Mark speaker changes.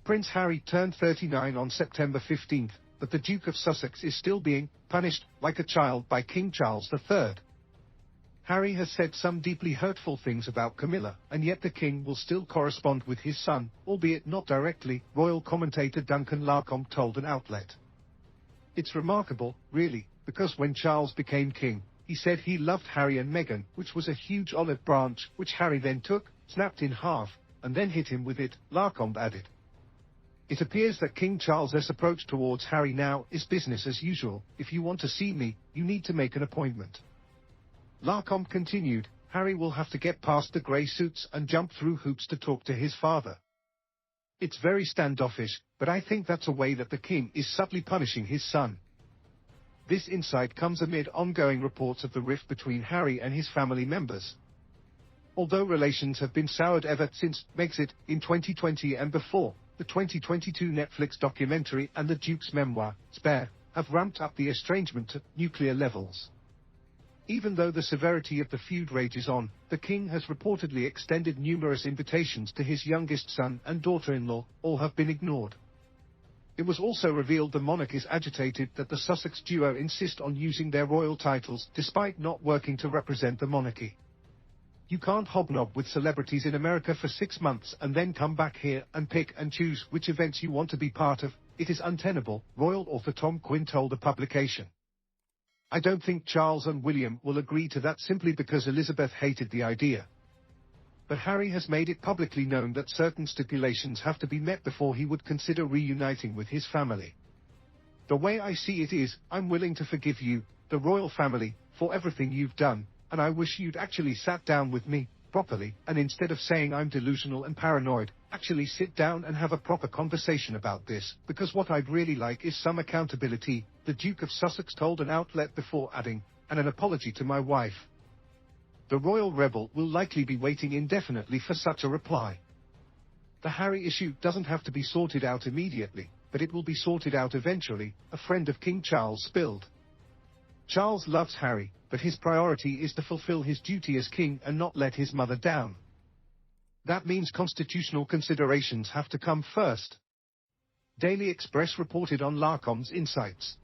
Speaker 1: Prince Harry turned 39 on September 15, but the Duke of Sussex is still being punished like a child by King Charles III. Harry has said some deeply hurtful things about Camilla, and yet the king will still correspond with his son, albeit not directly, royal commentator Duncan Larcombe told an outlet. It's remarkable, really, because when Charles became king, he said he loved Harry and Meghan, which was a huge olive branch, which Harry then took, snapped in half, and then hit him with it, Larcombe added. It appears that King Charles's approach towards Harry now is business as usual. If you want to see me, you need to make an appointment. Larcombe continued, Harry will have to get past the grey suits and jump through hoops to talk to his father. It's very standoffish, but I think that's a way that the king is subtly punishing his son. This insight comes amid ongoing reports of the rift between Harry and his family members. Although relations have been soured ever since Megxit in 2020 and before, the 2022 Netflix documentary and the Duke's memoir, Spare, have ramped up the estrangement to nuclear levels. Even though the severity of the feud rages on, the king has reportedly extended numerous invitations to his youngest son and daughter-in-law, all have been ignored. It was also revealed the monarch is agitated that the Sussex duo insist on using their royal titles despite not working to represent the monarchy. You can't hobnob with celebrities in America for 6 months and then come back here and pick and choose which events you want to be part of. It is untenable, royal author Tom Quinn told the publication. I don't think Charles and William will agree to that simply because Elizabeth hated the idea. But Harry has made it publicly known that certain stipulations have to be met before he would consider reuniting with his family. The way I see it is, I'm willing to forgive you, the royal family, for everything you've done, and I wish you'd actually sat down with me, properly, and instead of saying I'm delusional and paranoid, actually sit down and have a proper conversation about this, because what I'd really like is some accountability, the Duke of Sussex told an outlet before adding, and an apology to my wife. The royal rebel will likely be waiting indefinitely for such a reply. The Harry issue doesn't have to be sorted out immediately, but it will be sorted out eventually, a friend of King Charles spilled. Charles loves Harry, but his priority is to fulfill his duty as king and not let his mother down. That means constitutional considerations have to come first. Daily Express reported on Larcombe's insights.